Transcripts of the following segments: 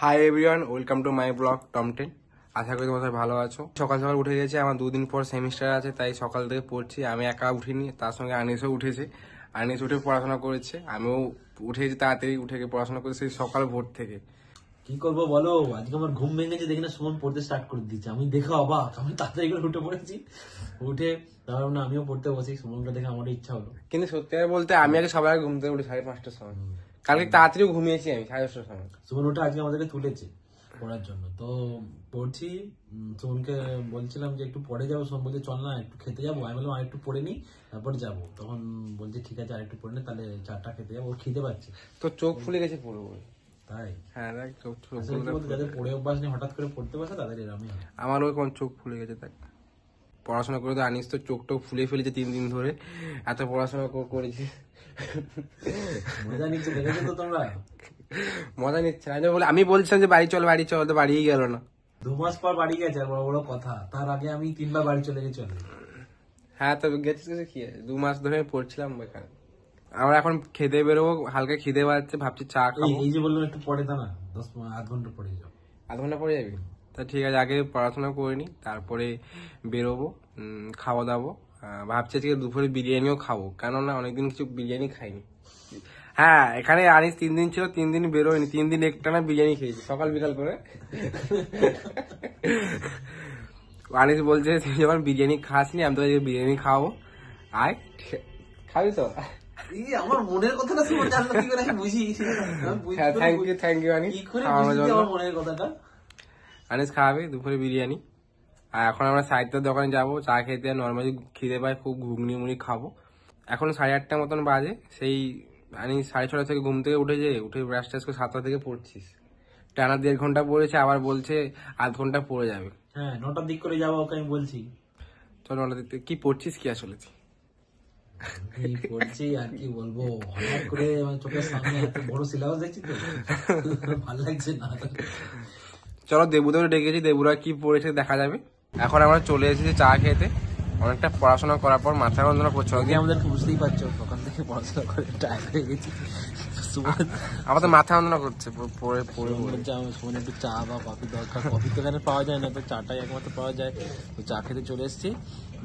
High everyone, welcome to my blog টম10। আশা করি তোমাদের ভালো আছো। সকাল সকাল উঠে গেছে, আমার 2 দিন পর সেমিস্টার আছে, তাই সকাল থেকে পড়ছি। আমি একা উঠিনি, তার সঙ্গে আনিসও উঠেছে। আনিস উঠে পড়াশোনা করেছে, আমিও উঠেছি তাড়াতাড়ি, উঠে পড়াশোনা করেছি সকাল ভোর থেকে। কি করবো বলো, আজকে আমার ঘুম ভেঙেছে দেখে না সুমন পড়তে স্টার্ট করে দিচ্ছে। আমি দেখে অবাক, আমি তাড়াতাড়ি করে উঠে পড়েছি। উঠে তারপর না আমিও পড়তে বসি, সুমনকে দেখে আমার ইচ্ছা হলো। কিন্তু সত্যি কথা বলতে আমি আগে সবাই ঘুম থেকে উঠি 5:30টার সময়। কালকে তাড়াতাড়িও ঘুমিয়েছি আমি 10:30টার সময়। সুমন উঠে আজকে আমাদেরকে তুলেছে পড়ার জন্য, তো পড়ছি। সুমনকে বলছিলাম যে একটু পরে যাবো, সুমন বলছে চল না একটু খেতে যাবো। আমি বললাম আর একটু পড়ে নি তারপর যাবো। তখন বলছে ঠিক আছে আর একটু পড়ে নি, তাহলে চারটা খেতে যাবো। ওর খিদে পাচ্ছে, তো চোখ ফুলে গেছে পুরো। তাই হ্যাঁ দেখ, চোখ যাদের পড়ে অভ্যাস নেই হঠাৎ করে পড়তে বসে তাদের এরকমই হয়। আমারও কোন চোখ ফুলে গেছে। দেখ পড়াশোনা করে তো আনিস তো চোখ টোক ফুলে ফেলেছে 3 দিন ধরে, এত পড়াশোনা করেছি। মজা নিচ্ছে, দেখেছো তো তোমরা? মজা নিচ্ছে না বলে আমি বলছিলাম যে বাড়ি চল, তো বাড়িই গেল না। 2 মাস পর বাড়ি গেছে, বড় বড় কথা। তার আগে আমি 3 বার বাড়ি চলে গেছি। হ্যাঁ তো গেছিস কি 2 মাস ধরে পড়ছিলাম এখানে। আমরা এখন খেতে বেরোবো, হালকা খিদে পাচ্ছে, ভাবছি চা খাবো। এই যে বললাম একটু পরে, তা না 10-8 ঘন্টা পরে যাও। আধ ঘন্টা পরে যাবি? তা ঠিক আছে, আগে পড়াশোনা করে নি, তারপরে বেরোবো, খাওয়া দাবো। ভাবছি আজকে দুপুরে বিরিয়ানিও খাবো, কেননা অনেকদিন কিছু বিরিয়ানি খাইনি। হ্যাঁ, এখানে আনিস 3 দিন ছিল, 3 দিন বেরোয়নি, 3 দিন একটানা বিরিয়ানি খেয়েছি সকাল বিকাল করে। আনিস বলছে তুই যখন বিরিয়ানি খাসনি, আমি তো বিরিয়ানি খাওয়াবো, আয় খাবি তো? আমার মনের কথাটা শুনে জানলো কি করে, আমি বুঝি। থ্যাংক ইউ আনিস খাওয়ানোর জন্য। আমার মনের কথাটা আনিস খাওয়াবে দুপুরে বিরিয়ানি। আর এখন আমরা সাহিত্যের দোকানে যাবো চা খেতে। নর্মালি খিদে পাই খুব, ঘুগনি মুড়ি খাবো। এখন 8:30 মতন বাজে। সেই আমি 6:30 থেকে ঘুম থেকে উঠে ব্রাশ টাশ করে 7টা থেকে পড়ছিস। টানা 1.5 ঘন্টা পড়েছে, আবার বলছে আধ ঘন্টা পড়ে যাবে। হ্যাঁ 9টার দিক করে যাবো, ওকে আমি বলছি। চলো 9টা দিক। কি পড়ছিস কি আসলে? এই পড়ছি আর কি বলবো, হঠাৎ করে আমার চোখের সামনে এত বড় সিলেবাস দেখছি তো ভালো লাগছে না। চলো দেবুদের ডেকেছি, দেবুরা কি পড়েছে দেখা যাবে। এখন আমরা চলে এসেছি চা খেতে। অনেকটা পড়াশোনা করার পর মাথা যন্ত্রণা করছে। আমাদেরকে বুঝতেই পারছো দোকান থেকে পড়াশোনা করে টায়ার্ড হয়ে গেছি। আমাদের মাথা যন্ত্রণা করছে পড়ে পড়ে। একটু চা বা কফি দরকার, কফি তো এখানে পাওয়া যায় না, তো চাটাই একমাত্র পাওয়া যায়। তো চা খেতে চলে এসেছি,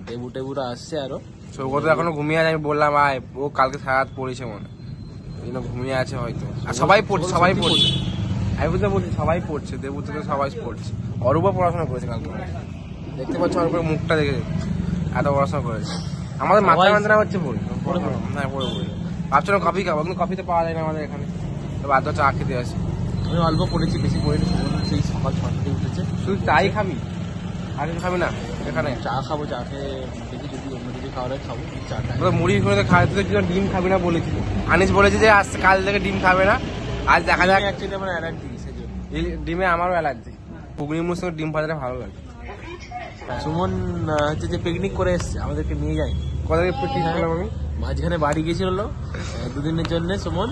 দেবু টেবুরা আসছে আরো। সৌগত এখনো ঘুমিয়ে আছে, আমি বললাম আয়, ও কালকে সারা রাত পড়েছে মনে, এই জন্য ঘুমিয়ে আছে হয়তো। আর সবাই পড়ছে আমি বুঝতে বলছি সবাই পড়ছে, দেবু থেকে সবাই পড়ছে। অরূপও পড়াশোনা করেছে কালকে, দেখতে পাচ্ছ অরূপের মুখটা দেখে এত পড়াশোনা করেছে। আমাদের মাথা যন্ত্রণা হচ্ছে পড়ে ভাবছিলাম কফি খাবো, কিন্তু কফি তো পাওয়া যায় না আমাদের এখানে, তো বাধ্য চা খেতে আসি। আমি অল্প পড়েছি, বেশি পড়িনি। সেই সকাল 6টায় উঠেছে। শুধু চাই খাবি আর কিছু খাবি না? এখানে চা খাবো, চা খেয়ে দেখি যদি অন্য কিছু খাওয়া খাবো। চাটা মুড়ি করে খাওয়াতে ডিম খাবি না বলেছিল। আনিস বলেছে যে আজ কাল থেকে ডিম খাবে না, আজ দেখা যাক। অ্যাকচুয়ালি আমার অ্যালার্জি, সেজন্য ডিমে আমারও অ্যালার্জি। ঘুগনি মুড়ির সঙ্গে ডিম ভাজাটা ভালো লাগে। সুমন হচ্ছে যে পিকনিক করে এসছে, আমাদেরকে নিয়ে যায়। কোথায় পিকনিক করলাম আমি? মাঝখানে বাড়ি গেছিল 2 দিনের জন্য সুমন,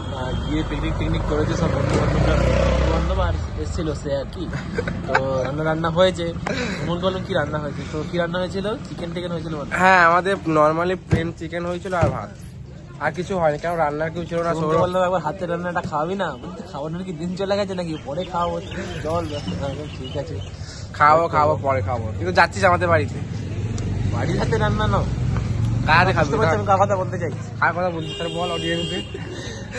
গিয়ে পিকনিক করেছে সব বন্ধু বান্ধব আর এসেছিল সে আর কি। তো রান্না হয়েছে। সুমন বললাম কি রান্না হয়েছে, তো কি রান্না হয়েছিল? চিকেন হয়েছিল। হ্যাঁ, আমাদের নর্মালি প্লেন চিকেন হয়েছিল আর ভাত, আর কিছু হয়নি, কারণ রান্নার কেউ ছিল না। বললাম একবার হাতের রান্নাটা খাওয়াবি না? বলতে খাওয়ানোর কি দিন চলে গেছে নাকি, পরে খাওয়াবো জল। ঠিক আছে খাবো পরে খাবো, কিন্তু যাচ্ছিস আমাদের বাড়িতে। বাড়ির হাতে রান্না না, কারে খাবি? আমি কথা বলতে চাই। কার কথা বলছিস তাহলে বল অডিয়েন্সে।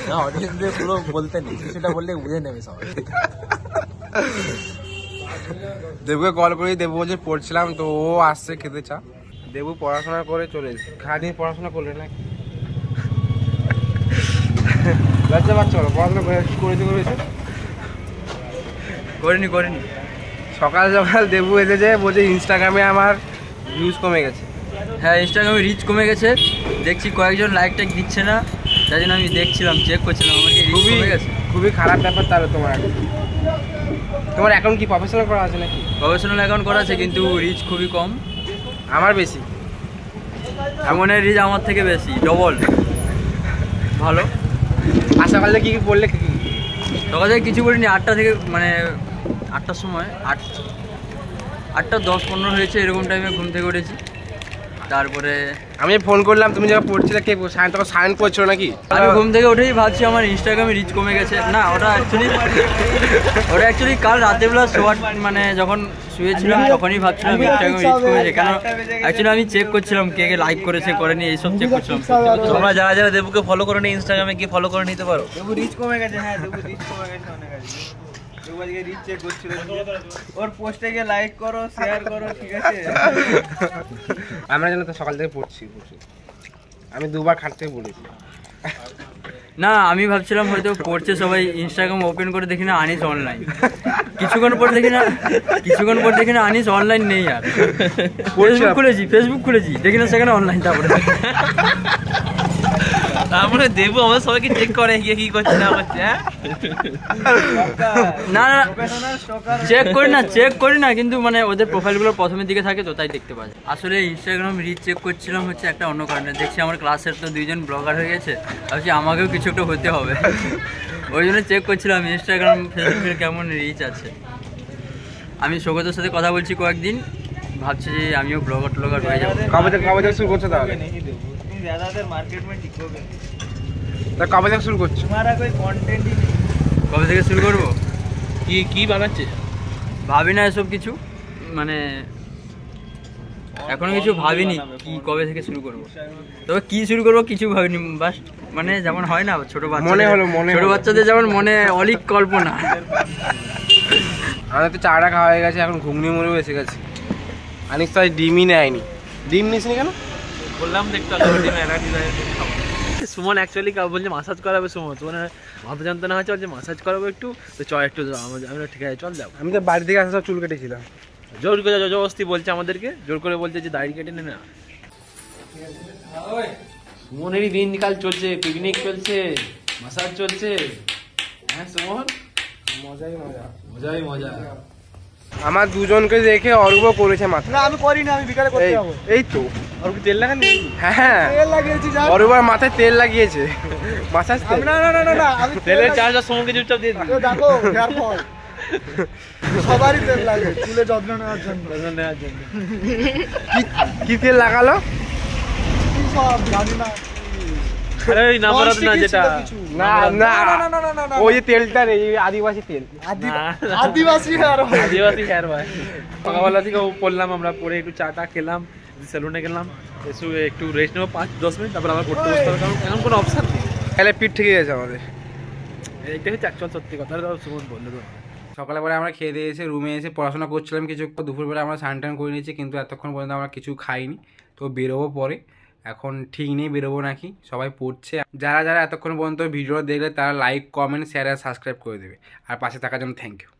না অডিয়েন্সদের পুরো বলতে নেই, সেটা বললে বুঝে নেবে সবাই। দেবুকে কল করি, দেবু বলছে পড়ছিলাম, তো ও আসছে খেতে চা। দেবু পড়াশোনা করে চলে এসেছে। খানিয়ে পড়াশোনা করলে নাকি? লজ্জা পাচ্ছ? পড়াশোনা করে কি করেছে? করিনি। সকাল দেবু এসেছে, বলছে ইনস্টাগ্রামে আমার ভিউজ কমে গেছে। হ্যাঁ, ইনস্টাগ্রামে রিচ কমে গেছে, দেখছি কয়েকজন লাইক টাইক দিচ্ছে না, তাই জন্য আমি দেখছিলাম, চেক করছিলাম, আমার কি রিচ কমে গেছে। খুবই খারাপ ব্যাপার। তাহলে তোমার অ্যাকাউন্ট কি প্রফেশনাল করা আছে নাকি? প্রফেশনাল অ্যাকাউন্ট করা আছে, কিন্তু রিচ খুবই কম। আমার বেশি। এমনের রিচ আমার থেকে বেশি, ডবল। ভালো। সকালে কি বললে? সকাল থেকে কিছু করিনি, 8টা থেকে মানে 8টার সময় 8টা 10-15 হয়েছে, এরকম টাইমে ঘুম থেকে উঠেছি। তারপরে আমি ফোন করলাম, তুমি যখন পড়ছিলে কে সাইন, তখন সাইন করছো নাকি? আমি ঘুম থেকে উঠেই ভাবছি আমার ইনস্টাগ্রামে রিচ কমে গেছে। না, ওটা অ্যাকচুয়ালি কাল রাতেরবেলা শোয়ার মানে যখন শুয়েছিলাম তখনই ভাবছিলাম ইনস্টাগ্রামে রিচ কমেছে, কেন অ্যাকচুয়ালি আমি চেক করছিলাম কে কে লাইক করেছে করেনি এইসব চেক করছিলাম। তোমরা যারা যারা দেবুকে ফলো করে নি ইনস্টাগ্রামে গিয়ে ফলো করে নিতে পারো। দেবু রিচ কমে গেছে, হ্যাঁ দেবু রিচ কমে গেছে অনেক আছে। দেবু আজকে রিচ চেক করছিল, ওর পোস্টে গিয়ে লাইক করো, শেয়ার করো, ঠিক আছে? আমরা যেন তো সকাল থেকে পড়ছি, আমি দুবার খাটতে বলেছি। না, আমি ভাবছিলাম হয়তো পড়ছে সবাই, ইনস্টাগ্রাম ওপেন করে দেখি না আনিস অনলাইন, কিছুক্ষণ পর দেখি না আনিস অনলাইন নেই। আর ফেসবুক খুলেছি দেখি না সেখানে অনলাইন। তারপরে দেবু আমাদের সবাইকে চেক করে গিয়ে কি করছে না করছে। না চেক করি না কিন্তু মানে ওদের প্রোফাইলগুলো প্রথমের দিকে থাকে তো তাই দেখতে পাই। আসলে ইনস্টাগ্রাম রিচ চেক করছিলাম হচ্ছে একটা অন্য কারণে। দেখছি আমার ক্লাসের তো 2জন ব্লগার হয়ে গেছে, ভাবছি আমাকেও কিছু একটা হতে হবে, ওই জন্য চেক করছিলাম ইনস্টাগ্রাম ফেসবুকের কেমন রিচ আছে। আমি সৌগতের সাথে কথা বলছি কয়েকদিন, ভাবছি যে আমিও ব্লগার হয়ে যাবো। কবে থেকে শুরু করছো তাহলে? ज़्यादातर मार्केट में टिकोगे नहीं, তা কবে থেকে শুরু করছো? तुम्हारा कोई कंटेंट ही नहीं। কবে থেকে শুরু করবো কি বানাচ্ছে? ভাবি না এসব কিছু, মানে এখনো কিছু ভাবিনি কি কবে থেকে শুরু করবো। তবে কি শুরু করবো কিছু ভাবিনি, বাস মানে যেমন হয় না ছোট বাচ্চাদের যেমন মনে অলিক কল্পনা। আমাদের তো চাটা খাওয়া হয়ে গেছে, এখন ঘুগনি মুড়িও এসে গেছে। আনিস তো আজ ডিমই নেয়নি। ডিম নিস নি কেন? বললাম দেখতে সুমন অ্যাকচুয়ালি বলছে মাসাজ করাবে। সুমন তোমার মাথা যন্ত্রণা হয়েছে, বলছে মাসাজ করাবো একটু, তো চ একটু আমি ঠিক আছে চল যাবো। আমি তো বাড়ি থেকে আসা চুল কেটেছিলাম। জোর করে জবরদস্তি বলছে আমাদেরকে, জোর করে বলছে যে দাড়ি কেটে নে না। সুমনেরই দিনকাল চলছে, পিকনিক চলছে, মাসাজ চলছে। হ্যাঁ সুমন, মজাই মজা। আমার দুজনকে দেখে অরূপ করেছে মাথা। না আমি করি না, আমি বিকালে করতে যাবো। এই তো অরূপ তেল লাগানি? হ্যাঁ, তেল লাগিয়েছি যা। অরূপের মাথায় তেল লাগিয়েছে, মাসাজ তেল। না আমি তেলের চার্জ সুমনকে চুপচাপ দিয়ে দিই। দেখো হেয়ার ফল সবারই তেল লাগে চুলে যত্ন নেওয়ার জন্য। কি তেল লাগালো? কি সব জানি না। আরে ওই নামরাত না যেটা, না ওই যে তেলটা রে, আদিবাসী তেল। আদিবাসী হেয়ার আদিবাসী হেয়ার ভাই। সকালবেলা থেকে পড়লাম আমরা, পরে একটু চাটা খেলাম, সেলুনে গেলাম, এসে একটু রেস্ট নেবো 5-10 মিনিট, তারপর আবার পড়তে বসতে হবে, কারণ এখন কোনো অপশান নেই। তাহলে পিঠ থেকে গেছে আমাদের। এইটা হচ্ছে অ্যাকচুয়াল সত্যি কথা, সুমন বললো তো। সকালে পরে আমরা খেয়ে দিয়ে এসে রুমে এসে পড়াশোনা করছিলাম কিছু। দুপুরবেলা আমরা স্নান টান করে নিয়েছি, কিন্তু এতক্ষণ পর্যন্ত আমরা কিছু খাইনি। তো বেরোবো পরে, এখন ঠিক নেই বেরোবো নাকি। সবাই পড়ছে। যারা এতক্ষণ পর্যন্ত ভিডিও দেখলে তারা লাইক, কমেন্ট, শেয়ার আর সাবস্ক্রাইব করে দেবে। আর পাশে থাকার জন্য থ্যাংক ইউ।